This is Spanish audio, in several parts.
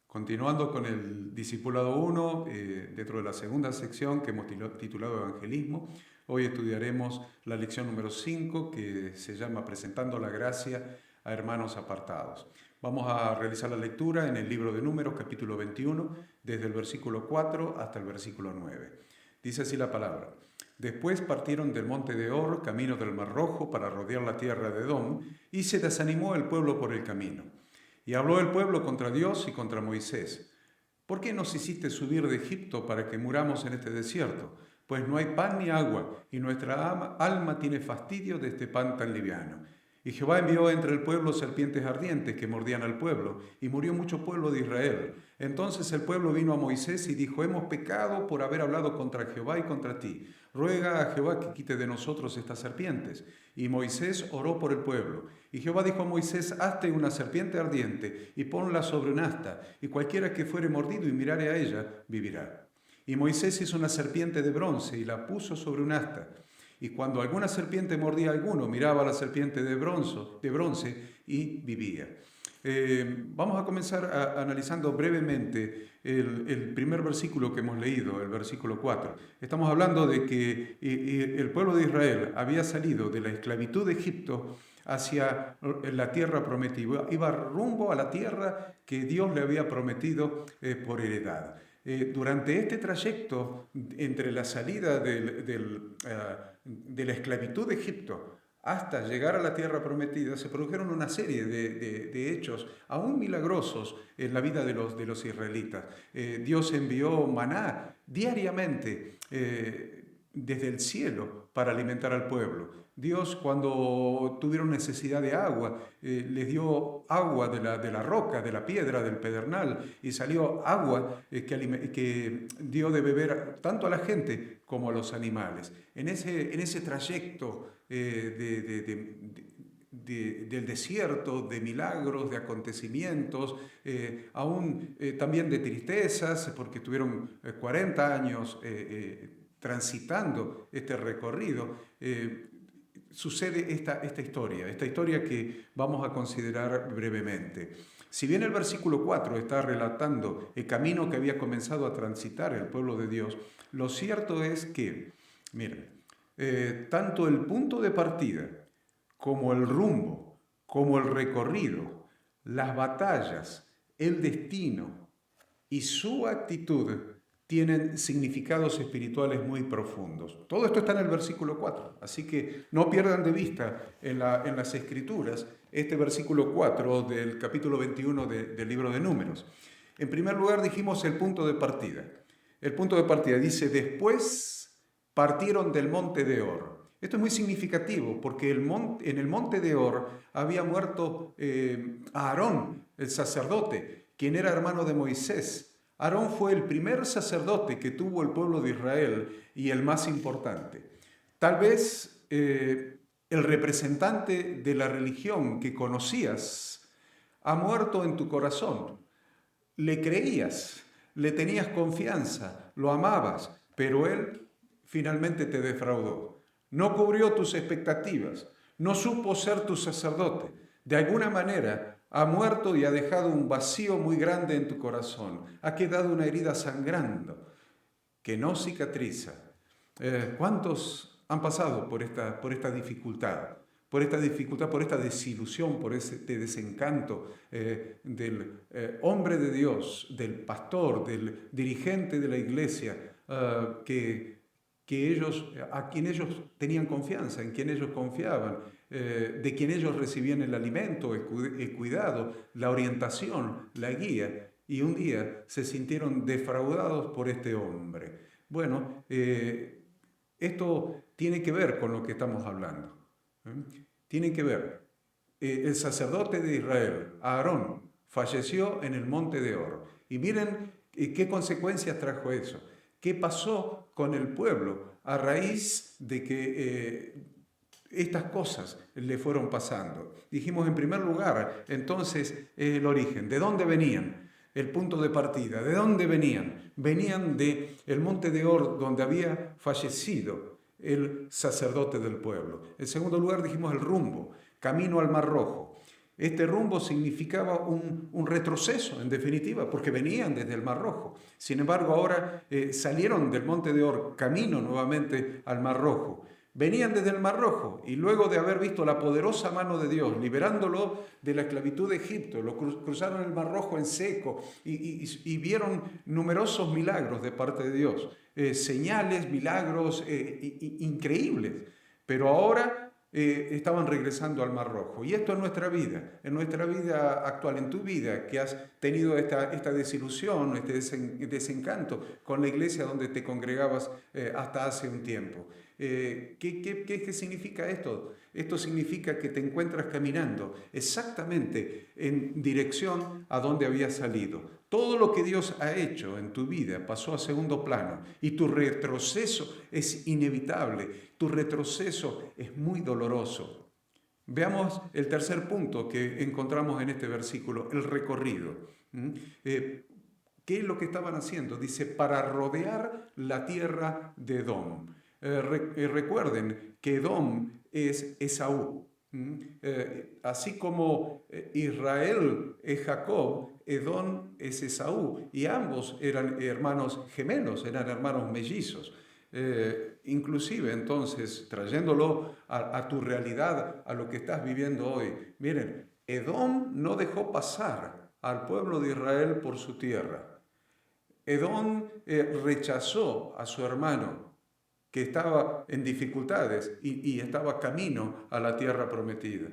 Continuando con el Discipulado 1, dentro de la segunda sección que hemos titulado Evangelismo, hoy estudiaremos la lección número 5 que se llama Presentando la gracia a hermanos apartados. Vamos a realizar la lectura en el libro de Números, capítulo 21, desde el versículo 4 hasta el versículo 9. Dice así la palabra. Después partieron del monte de Hor, camino del Mar Rojo, para rodear la tierra de Edom, y se desanimó el pueblo por el camino. Y habló el pueblo contra Dios y contra Moisés. ¿Por qué nos hiciste subir de Egipto para que muramos en este desierto? Pues no hay pan ni agua, y nuestra alma tiene fastidio de este pan tan liviano. Y Jehová envió entre el pueblo serpientes ardientes que mordían al pueblo, y murió mucho pueblo de Israel. Entonces el pueblo vino a Moisés y dijo: hemos pecado por haber hablado contra Jehová y contra ti. Ruega a Jehová que quite de nosotros estas serpientes. Y Moisés oró por el pueblo. Y Jehová dijo a Moisés: hazte una serpiente ardiente y ponla sobre un asta, y cualquiera que fuere mordido y mirare a ella, vivirá. Y Moisés hizo una serpiente de bronce y la puso sobre un asta. Y cuando alguna serpiente mordía a alguno, miraba a la serpiente de bronce y vivía. Vamos a comenzar analizando brevemente el primer versículo que hemos leído, el versículo 4. Estamos hablando de que el pueblo de Israel había salido de la esclavitud de Egipto hacia la tierra prometida. Iba rumbo a la tierra que Dios le había prometido por heredad. Durante este trayecto entre la salida de la esclavitud de Egipto hasta llegar a la tierra prometida, se produjeron una serie de hechos aún milagrosos en la vida de los israelitas. Dios envió maná diariamente desde el cielo para alimentar al pueblo. Dios, cuando tuvieron necesidad de agua, les dio agua de la roca, de la piedra, del pedernal, y salió agua que dio de beber tanto a la gente como a los animales. En ese trayecto del desierto, de milagros, de acontecimientos, aún también de tristezas, porque tuvieron 40 años transitando este recorrido, sucede esta historia que vamos a considerar brevemente. Si bien el versículo 4 está relatando el camino que había comenzado a transitar el pueblo de Dios, lo cierto es que, miren, tanto el punto de partida como el rumbo, como el recorrido, las batallas, el destino y su actitud tienen significados espirituales muy profundos. Todo esto está en el versículo 4, así que no pierdan de vista en las Escrituras este versículo 4 del capítulo 21 del libro de Números. En primer lugar dijimos el punto de partida. El punto de partida dice: después partieron del monte de Hor. Esto es muy significativo porque en el monte de Hor había muerto Aarón, el sacerdote, quien era hermano de Moisés. Aarón fue el primer sacerdote que tuvo el pueblo de Israel y el más importante. Tal vez el representante de la religión que conocías ha muerto en tu corazón. Le creías, le tenías confianza, lo amabas, pero él finalmente te defraudó. No cubrió tus expectativas, no supo ser tu sacerdote. De alguna manera ha muerto y ha dejado un vacío muy grande en tu corazón. Ha quedado una herida sangrando que no cicatriza. ¿Cuántos han pasado por esta dificultad? Por esta desilusión, por este desencanto del hombre de Dios, del pastor, del dirigente de la iglesia, a quien ellos tenían confianza, en quien ellos confiaban, de quien ellos recibían el alimento, el cuidado, la orientación, la guía, y un día se sintieron defraudados por este hombre. Bueno, esto tiene que ver con lo que estamos hablando. Tiene que ver. El sacerdote de Israel, Aarón, falleció en el monte de Hor. Y miren qué consecuencias trajo eso. ¿Qué pasó con el pueblo a raíz de que estas cosas le fueron pasando? Dijimos en primer lugar, entonces, el origen. ¿De dónde venían? El punto de partida. ¿De dónde venían? Venían del monte de Hor, donde había fallecido el sacerdote del pueblo. En segundo lugar dijimos el rumbo, camino al Mar Rojo. Este rumbo significaba un retroceso, en definitiva, porque venían desde el Mar Rojo. Sin embargo, ahora salieron del Monte de Or, camino nuevamente al Mar Rojo. Venían desde el Mar Rojo y luego de haber visto la poderosa mano de Dios liberándolo de la esclavitud de Egipto, lo cruzaron el Mar Rojo en seco y vieron numerosos milagros de parte de Dios, señales, milagros increíbles. Pero ahora estaban regresando al Mar Rojo. Y esto en nuestra vida actual, en tu vida, que has tenido esta desilusión, este desencanto con la iglesia donde te congregabas hasta hace un tiempo. ¿Qué significa esto? Esto significa que te encuentras caminando exactamente en dirección a donde habías salido. Todo lo que Dios ha hecho en tu vida pasó a segundo plano y tu retroceso es inevitable, tu retroceso es muy doloroso. Veamos el tercer punto que encontramos en este versículo, el recorrido. ¿Qué es lo que estaban haciendo? Dice, para rodear la tierra de Edom. Recuerden que Edom es Esaú. Así como Israel es Jacob, Edom es Esaú, y ambos eran hermanos gemelos, eran hermanos mellizos. Inclusive entonces, trayéndolo a tu realidad, a lo que estás viviendo hoy, miren, Edom no dejó pasar al pueblo de Israel por su tierra. Edom rechazó a su hermano, que estaba en dificultades y estaba camino a la tierra prometida.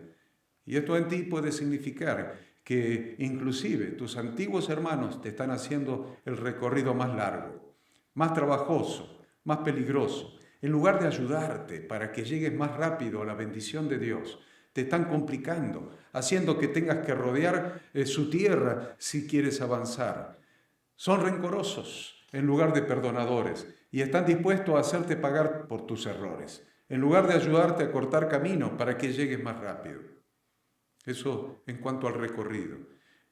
Y esto en ti puede significar que inclusive tus antiguos hermanos te están haciendo el recorrido más largo, más trabajoso, más peligroso. En lugar de ayudarte para que llegues más rápido a la bendición de Dios, te están complicando, haciendo que tengas que rodear su tierra si quieres avanzar. Son rencorosos en lugar de perdonadores y están dispuestos a hacerte pagar por tus errores, en lugar de ayudarte a cortar camino para que llegues más rápido. Eso en cuanto al recorrido.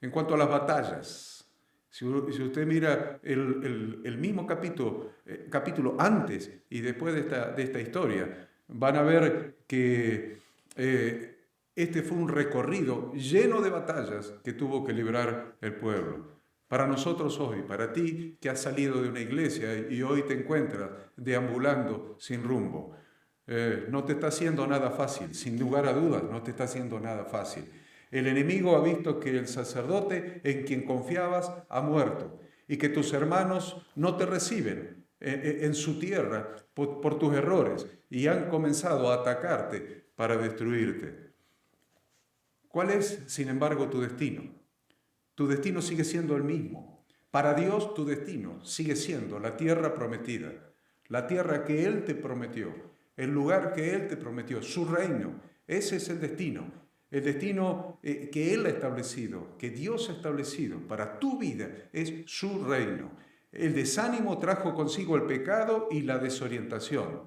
En cuanto a las batallas, si usted mira el mismo capítulo antes y después de esta historia, van a ver que este fue un recorrido lleno de batallas que tuvo que librar el pueblo. Para nosotros hoy, para ti que has salido de una iglesia y hoy te encuentras deambulando sin rumbo, no te está haciendo nada fácil, sin lugar a dudas, no te está haciendo nada fácil. El enemigo ha visto que el sacerdote en quien confiabas ha muerto y que tus hermanos no te reciben en su tierra por tus errores y han comenzado a atacarte para destruirte. ¿Cuál es, sin embargo, tu destino? Tu destino sigue siendo el mismo. Para Dios tu destino sigue siendo la tierra prometida, la tierra que Él te prometió, el lugar que Él te prometió, su reino. Ese es el destino que Él ha establecido, que Dios ha establecido para tu vida, es su reino. El desánimo trajo consigo el pecado y la desorientación.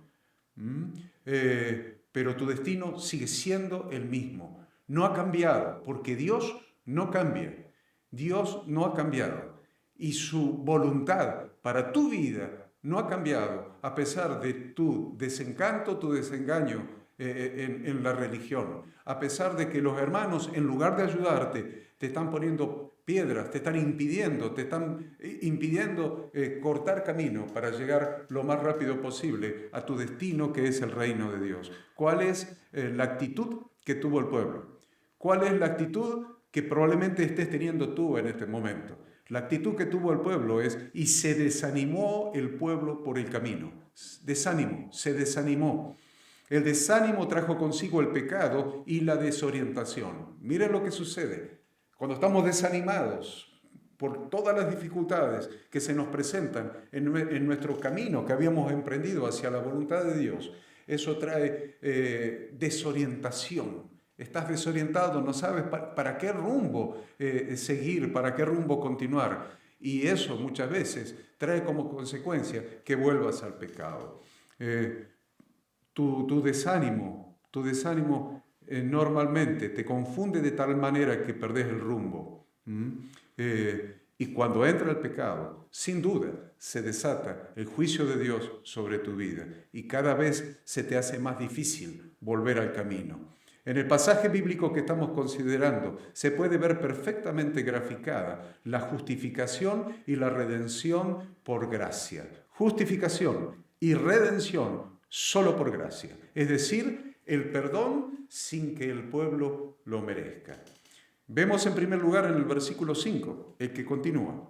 Pero tu destino sigue siendo el mismo. No ha cambiado, porque Dios no cambia. Dios no ha cambiado y su voluntad para tu vida no ha cambiado a pesar de tu desencanto, tu desengaño en la religión, a pesar de que los hermanos en lugar de ayudarte te están poniendo piedras, te están impidiendo cortar camino para llegar lo más rápido posible a tu destino que es el reino de Dios. ¿Cuál es la actitud que tuvo el pueblo? ¿Cuál es la actitud que probablemente estés teniendo tú en este momento? La actitud que tuvo el pueblo es, y se desanimó el pueblo por el camino. Desánimo, se desanimó. El desánimo trajo consigo el pecado y la desorientación. Miren lo que sucede. Cuando estamos desanimados por todas las dificultades que se nos presentan en nuestro camino que habíamos emprendido hacia la voluntad de Dios, eso trae desorientación. Estás desorientado, no sabes para qué rumbo seguir, para qué rumbo continuar. Y eso muchas veces trae como consecuencia que vuelvas al pecado. Tu desánimo normalmente te confunde de tal manera que perdés el rumbo. Y cuando entra el pecado, sin duda, se desata el juicio de Dios sobre tu vida y cada vez se te hace más difícil volver al camino. En el pasaje bíblico que estamos considerando se puede ver perfectamente graficada la justificación y la redención por gracia. Justificación y redención solo por gracia. Es decir, el perdón sin que el pueblo lo merezca. Vemos en primer lugar en el versículo 5, el que continúa.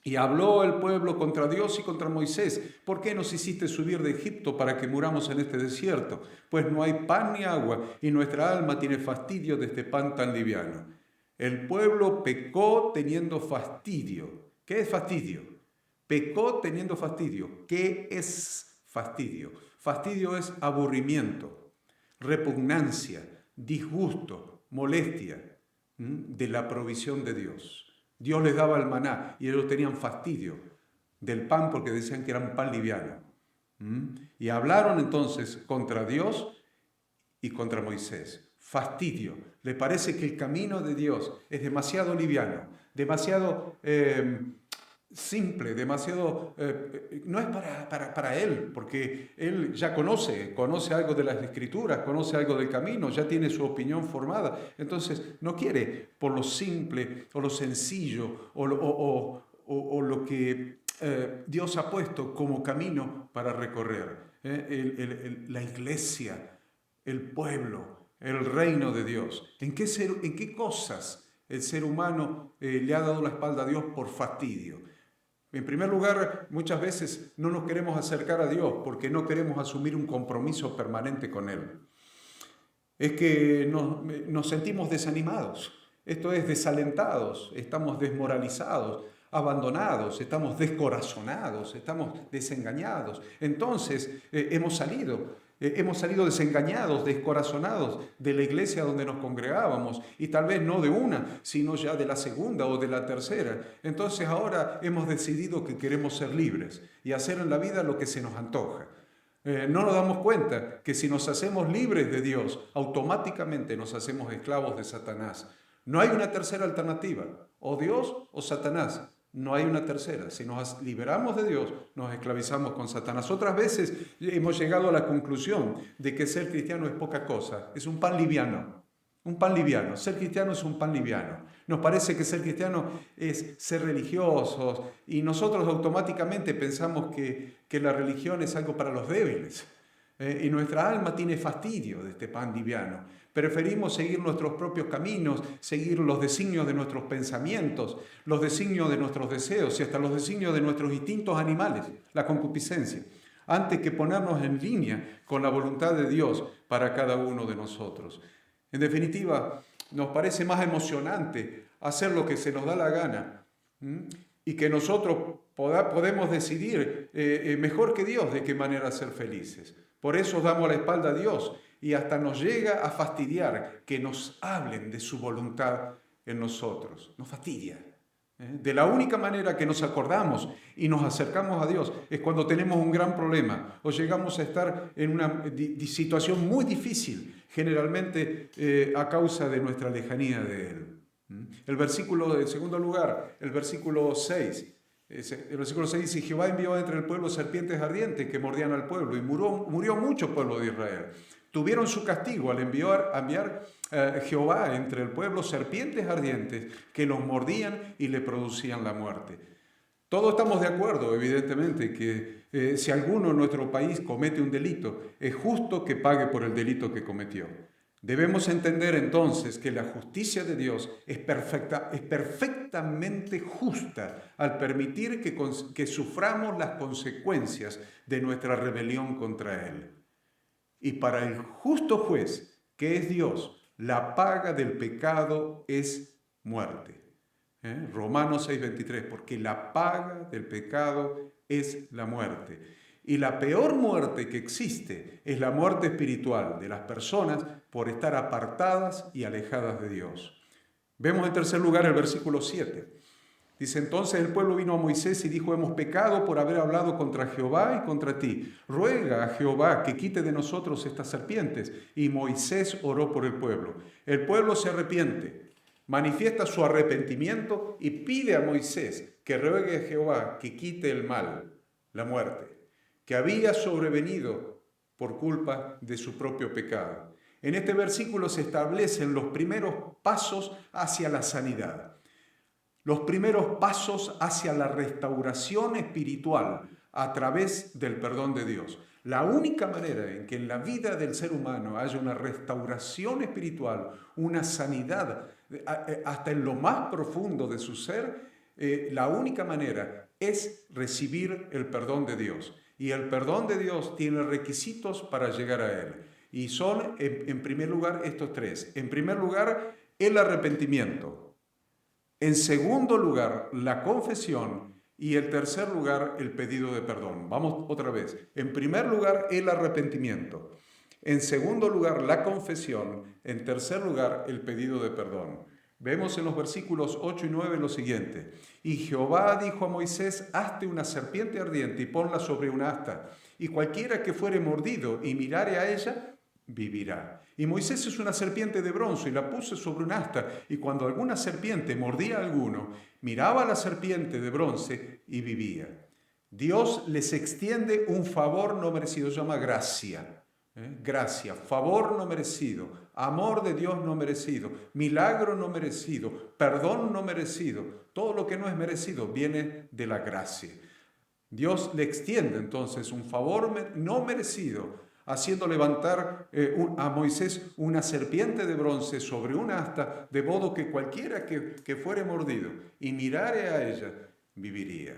Y habló el pueblo contra Dios y contra Moisés: ¿por qué nos hiciste subir de Egipto para que muramos en este desierto? Pues no hay pan ni agua, y nuestra alma tiene fastidio de este pan tan liviano. El pueblo pecó teniendo fastidio. ¿Qué es fastidio? Pecó teniendo fastidio. ¿Qué es fastidio? Fastidio es aburrimiento, repugnancia, disgusto, molestia de la provisión de Dios. Dios les daba el maná y ellos tenían fastidio del pan porque decían que era un pan liviano. Y hablaron entonces contra Dios y contra Moisés. Fastidio. Les parece que el camino de Dios es demasiado liviano, demasiado simple, demasiado... no es para Él, porque Él ya conoce algo de las Escrituras, conoce algo del camino, ya tiene su opinión formada. Entonces no quiere por lo simple o lo sencillo o lo que Dios ha puesto como camino para recorrer. La iglesia, el pueblo, el reino de Dios. ¿En qué cosas el ser humano le ha dado la espalda a Dios por fastidio? En primer lugar, muchas veces no nos queremos acercar a Dios porque no queremos asumir un compromiso permanente con Él. Es que nos sentimos desanimados, esto es, desalentados, estamos desmoralizados, abandonados, estamos descorazonados, estamos desengañados. Entonces hemos salido desengañados, descorazonados de la iglesia donde nos congregábamos, y tal vez no de una, sino ya de la segunda o de la tercera. Entonces ahora hemos decidido que queremos ser libres y hacer en la vida lo que se nos antoja. No nos damos cuenta que si nos hacemos libres de Dios, automáticamente nos hacemos esclavos de Satanás. No hay una tercera alternativa, o Dios o Satanás. No hay una tercera. Si nos liberamos de Dios, nos esclavizamos con Satanás. Otras veces hemos llegado a la conclusión de que ser cristiano es poca cosa. Es un pan liviano. Un pan liviano. Ser cristiano es un pan liviano. Nos parece que ser cristiano es ser religiosos y nosotros automáticamente pensamos que la religión es algo para los débiles. Y nuestra alma tiene fastidio de este pan liviano. Preferimos seguir nuestros propios caminos, seguir los designios de nuestros pensamientos, los designios de nuestros deseos y hasta los designios de nuestros instintos animales, la concupiscencia, antes que ponernos en línea con la voluntad de Dios para cada uno de nosotros. En definitiva, nos parece más emocionante hacer lo que se nos da la gana y que nosotros podemos decidir mejor que Dios de qué manera ser felices. Por eso damos la espalda a Dios y hasta nos llega a fastidiar que nos hablen de su voluntad en nosotros. Nos fastidia. De la única manera que nos acordamos y nos acercamos a Dios es cuando tenemos un gran problema o llegamos a estar en una situación muy difícil, generalmente a causa de nuestra lejanía de Él. El versículo, en segundo lugar, el versículo 6. El versículo 6 dice: Jehová envió entre el pueblo serpientes ardientes que mordían al pueblo, y murió mucho pueblo de Israel. Tuvieron su castigo al enviar Jehová entre el pueblo serpientes ardientes que los mordían y le producían la muerte. Todos estamos de acuerdo, evidentemente, que si alguno en nuestro país comete un delito, es justo que pague por el delito que cometió. Debemos entender entonces que la justicia de Dios es perfectamente justa al permitir que suframos las consecuencias de nuestra rebelión contra Él. Y para el justo juez, que es Dios, la paga del pecado es muerte. Romanos 6:23, porque la paga del pecado es la muerte. Y la peor muerte que existe es la muerte espiritual de las personas por estar apartadas y alejadas de Dios. Vemos en tercer lugar el versículo 7. Dice: entonces el pueblo vino a Moisés y dijo: hemos pecado por haber hablado contra Jehová y contra ti. Ruega a Jehová que quite de nosotros estas serpientes. Y Moisés oró por el pueblo. El pueblo se arrepiente, manifiesta su arrepentimiento y pide a Moisés que ruegue a Jehová que quite el mal, la muerte, que había sobrevenido por culpa de su propio pecado. En este versículo se establecen los primeros pasos hacia la sanidad, los primeros pasos hacia la restauración espiritual a través del perdón de Dios. La única manera en que en la vida del ser humano haya una restauración espiritual, una sanidad hasta en lo más profundo de su ser, la única manera es recibir el perdón de Dios. Y el perdón de Dios tiene requisitos para llegar a Él. Y son, en primer lugar, estos tres. En primer lugar, el arrepentimiento. En segundo lugar, la confesión. Y en tercer lugar, el pedido de perdón. Vamos otra vez. En primer lugar, el arrepentimiento. En segundo lugar, la confesión. En tercer lugar, el pedido de perdón. Vemos en los versículos 8 y 9 lo siguiente. Y Jehová dijo a Moisés, hazte una serpiente ardiente y ponla sobre un asta. Y cualquiera que fuere mordido y mirare a ella, vivirá. Y Moisés es una serpiente de bronce y la puso sobre un asta. Y cuando alguna serpiente mordía a alguno, miraba a la serpiente de bronce y vivía. Dios les extiende un favor no merecido, se llama gracia. Gracia, favor no merecido, amor de Dios no merecido, milagro no merecido, perdón no merecido. Todo lo que no es merecido viene de la gracia. Dios le extiende entonces un favor no merecido, haciendo levantar a Moisés una serpiente de bronce sobre un asta, de modo que cualquiera que fuere mordido y mirare a ella, viviría.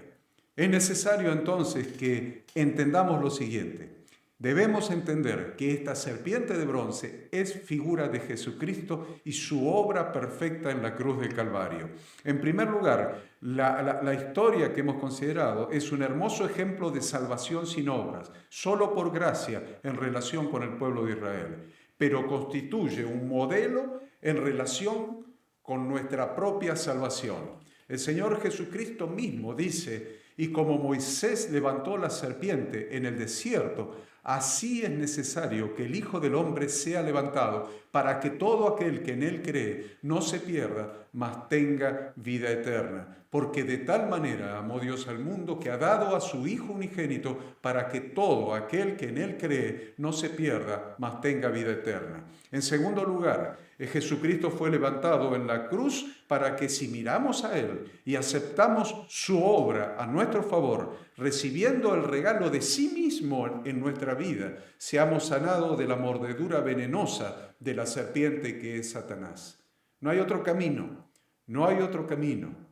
Es necesario entonces que entendamos lo siguiente. Debemos entender que esta serpiente de bronce es figura de Jesucristo y su obra perfecta en la cruz del Calvario. En primer lugar, la historia que hemos considerado es un hermoso ejemplo de salvación sin obras, solo por gracia en relación con el pueblo de Israel, pero constituye un modelo en relación con nuestra propia salvación. El Señor Jesucristo mismo dice, y como Moisés levantó la serpiente en el desierto, así es necesario que el Hijo del Hombre sea levantado para que todo aquel que en él cree no se pierda, mas tenga vida eterna. Porque de tal manera amó Dios al mundo que ha dado a su Hijo unigénito para que todo aquel que en él cree no se pierda, mas tenga vida eterna. En segundo lugar, Jesucristo fue levantado en la cruz para que si miramos a Él y aceptamos su obra a nuestro favor, recibiendo el regalo de sí mismo en nuestra vida, seamos sanados de la mordedura venenosa de la serpiente que es Satanás. No hay otro camino, no hay otro camino.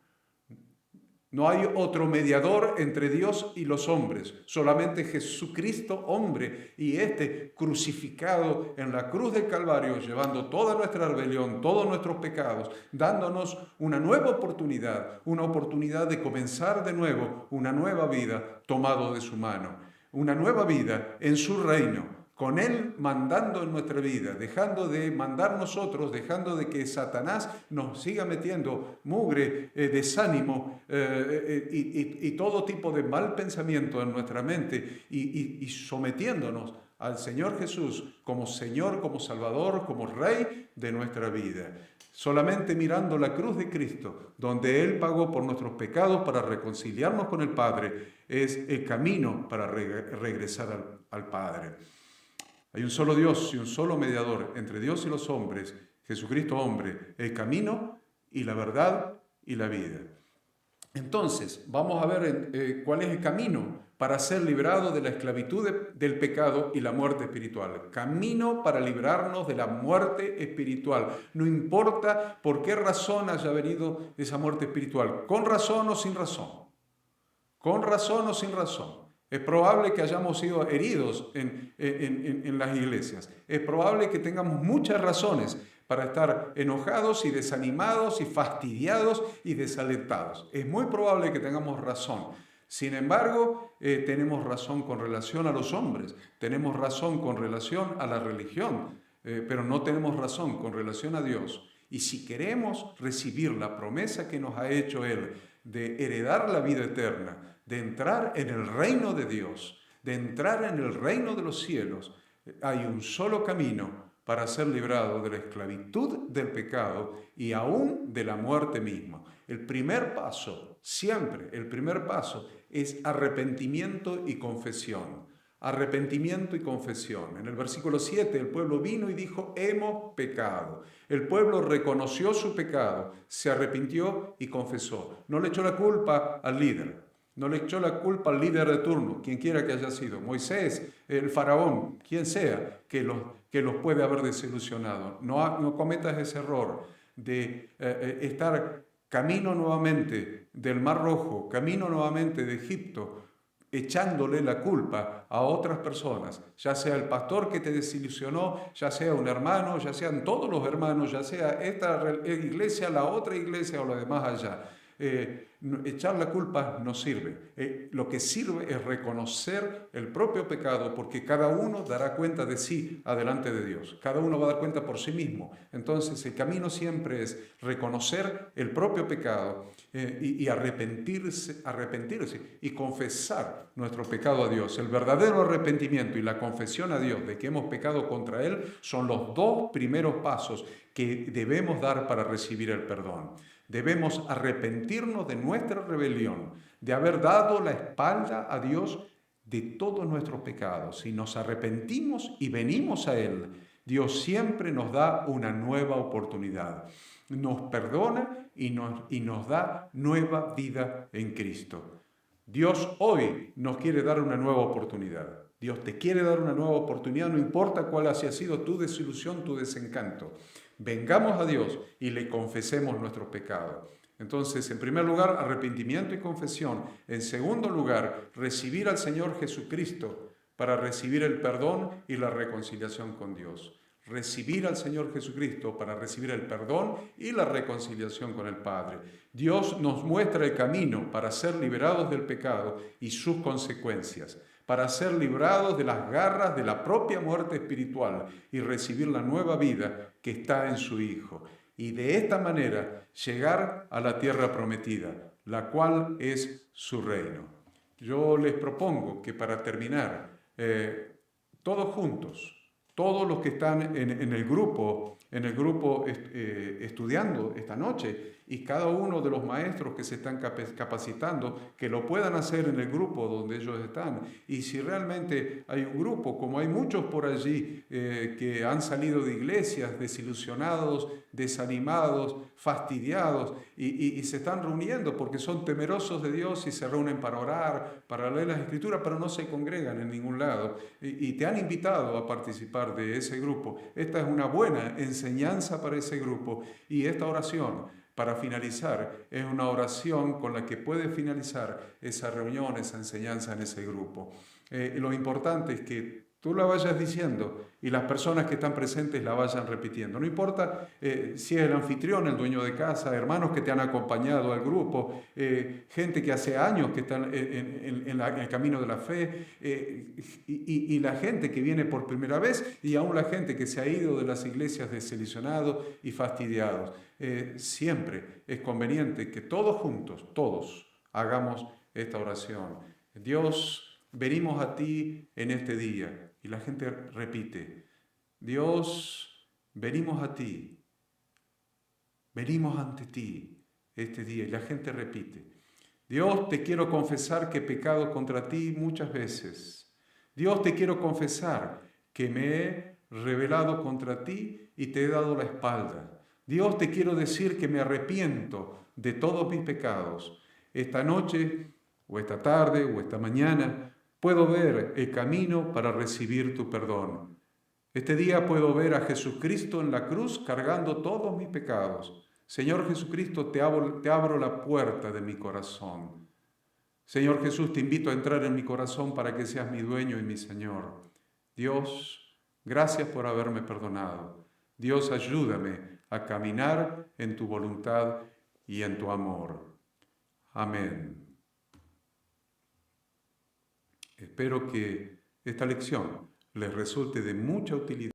No hay otro mediador entre Dios y los hombres, solamente Jesucristo, hombre, y crucificado en la cruz del Calvario, llevando toda nuestra rebelión, todos nuestros pecados, dándonos una nueva oportunidad, una oportunidad de comenzar de nuevo una nueva vida tomado de su mano, una nueva vida en su reino, con Él mandando en nuestra vida, dejando de mandar nosotros, dejando de que Satanás nos siga metiendo mugre, desánimo y todo tipo de mal pensamiento en nuestra mente y sometiéndonos al Señor Jesús como Señor, como Salvador, como Rey de nuestra vida. Solamente mirando la cruz de Cristo, donde Él pagó por nuestros pecados para reconciliarnos con el Padre, es el camino para regresar al Padre. Hay un solo Dios y un solo mediador entre Dios y los hombres, Jesucristo hombre, el camino y la verdad y la vida. Entonces, vamos a ver cuál es el camino para ser librado de la esclavitud del pecado y la muerte espiritual. Camino para librarnos de la muerte espiritual. No importa por qué razón haya venido esa muerte espiritual, con razón o sin razón. Con razón o sin razón. Es probable que hayamos sido heridos en las iglesias. Es probable que tengamos muchas razones para estar enojados y desanimados y fastidiados y desalentados. Es muy probable que tengamos razón. Sin embargo, tenemos razón con relación a los hombres, tenemos razón con relación a la religión, pero no tenemos razón con relación a Dios. Y si queremos recibir la promesa que nos ha hecho Él de heredar la vida eterna, de entrar en el reino de Dios, de entrar en el reino de los cielos, hay un solo camino para ser librado de la esclavitud del pecado y aún de la muerte misma. El primer paso, siempre el primer paso, es arrepentimiento y confesión. arrepentimiento y confesión. En el versículo 7 el pueblo vino y dijo, hemos pecado. El pueblo reconoció su pecado, se arrepintió y confesó. No le echó la culpa al líder, no le echó la culpa al líder de turno, quien quiera que haya sido, Moisés, el faraón, quien sea que los puede haber desilusionado. No cometas ese error de estar camino nuevamente del Mar Rojo, camino nuevamente de Egipto, echándole la culpa a otras personas, ya sea el pastor que te desilusionó, ya sea un hermano, ya sean todos los hermanos, ya sea esta iglesia, la otra iglesia o lo demás allá. Echar la culpa no sirve. Lo que sirve es reconocer el propio pecado, porque cada uno dará cuenta de sí adelante de Dios. Cada uno va a dar cuenta por sí mismo. Entonces el camino siempre es reconocer el propio pecado y arrepentirse y confesar nuestro pecado a Dios. El verdadero arrepentimiento y la confesión a Dios de que hemos pecado contra Él son los dos primeros pasos que debemos dar para recibir el perdón. Debemos arrepentirnos de nuestra rebelión, de haber dado la espalda a Dios de todos nuestros pecados. Si nos arrepentimos y venimos a Él, Dios siempre nos da una nueva oportunidad. Nos perdona y nos da nueva vida en Cristo. Dios hoy nos quiere dar una nueva oportunidad. Dios te quiere dar una nueva oportunidad, no importa cuál haya sido tu desilusión, tu desencanto. Vengamos a Dios y le confesemos nuestro pecado. Entonces, en primer lugar, arrepentimiento y confesión. En segundo lugar, recibir al Señor Jesucristo para recibir el perdón y la reconciliación con Dios. Recibir al Señor Jesucristo para recibir el perdón y la reconciliación con el Padre. Dios nos muestra el camino para ser liberados del pecado y sus consecuencias, para ser librados de las garras de la propia muerte espiritual y recibir la nueva vida que está en su Hijo. Y de esta manera llegar a la tierra prometida, la cual es su reino. Yo les propongo que para terminar, todos juntos, todos los que están en el grupo estudiando esta noche y cada uno de los maestros que se están capacitando, que lo puedan hacer en el grupo donde ellos están. Y si realmente hay un grupo, como hay muchos por allí que han salido de iglesias desilusionados, desanimados, fastidiados y se están reuniendo porque son temerosos de Dios y se reúnen para orar, para leer las Escrituras, pero no se congregan en ningún lado y te han invitado a participar de ese grupo. Esta es una buena enseñanza para ese grupo y esta oración para finalizar es una oración con la que puede finalizar esa reunión, esa enseñanza en ese grupo. Lo importante es que tú la vayas diciendo y las personas que están presentes la vayan repitiendo. No importa si es el anfitrión, el dueño de casa, hermanos que te han acompañado al grupo, gente que hace años que están en el camino de la fe, y la gente que viene por primera vez y aún la gente que se ha ido de las iglesias desilusionados y fastidiados. Siempre es conveniente que todos juntos, todos, hagamos esta oración. Dios, venimos a ti en este día. Y la gente repite, Dios, venimos a ti, venimos ante ti este día. Y la gente repite, Dios, te quiero confesar que he pecado contra ti muchas veces. Dios, te quiero confesar que me he rebelado contra ti y te he dado la espalda. Dios, te quiero decir que me arrepiento de todos mis pecados. Esta noche, o esta tarde, o esta mañana, puedo ver el camino para recibir tu perdón. Este día puedo ver a Jesucristo en la cruz cargando todos mis pecados. Señor Jesucristo, te abro la puerta de mi corazón. Señor Jesús, te invito a entrar en mi corazón para que seas mi dueño y mi Señor. Dios, gracias por haberme perdonado. Dios, ayúdame a caminar en tu voluntad y en tu amor. Amén. Espero que esta lección les resulte de mucha utilidad.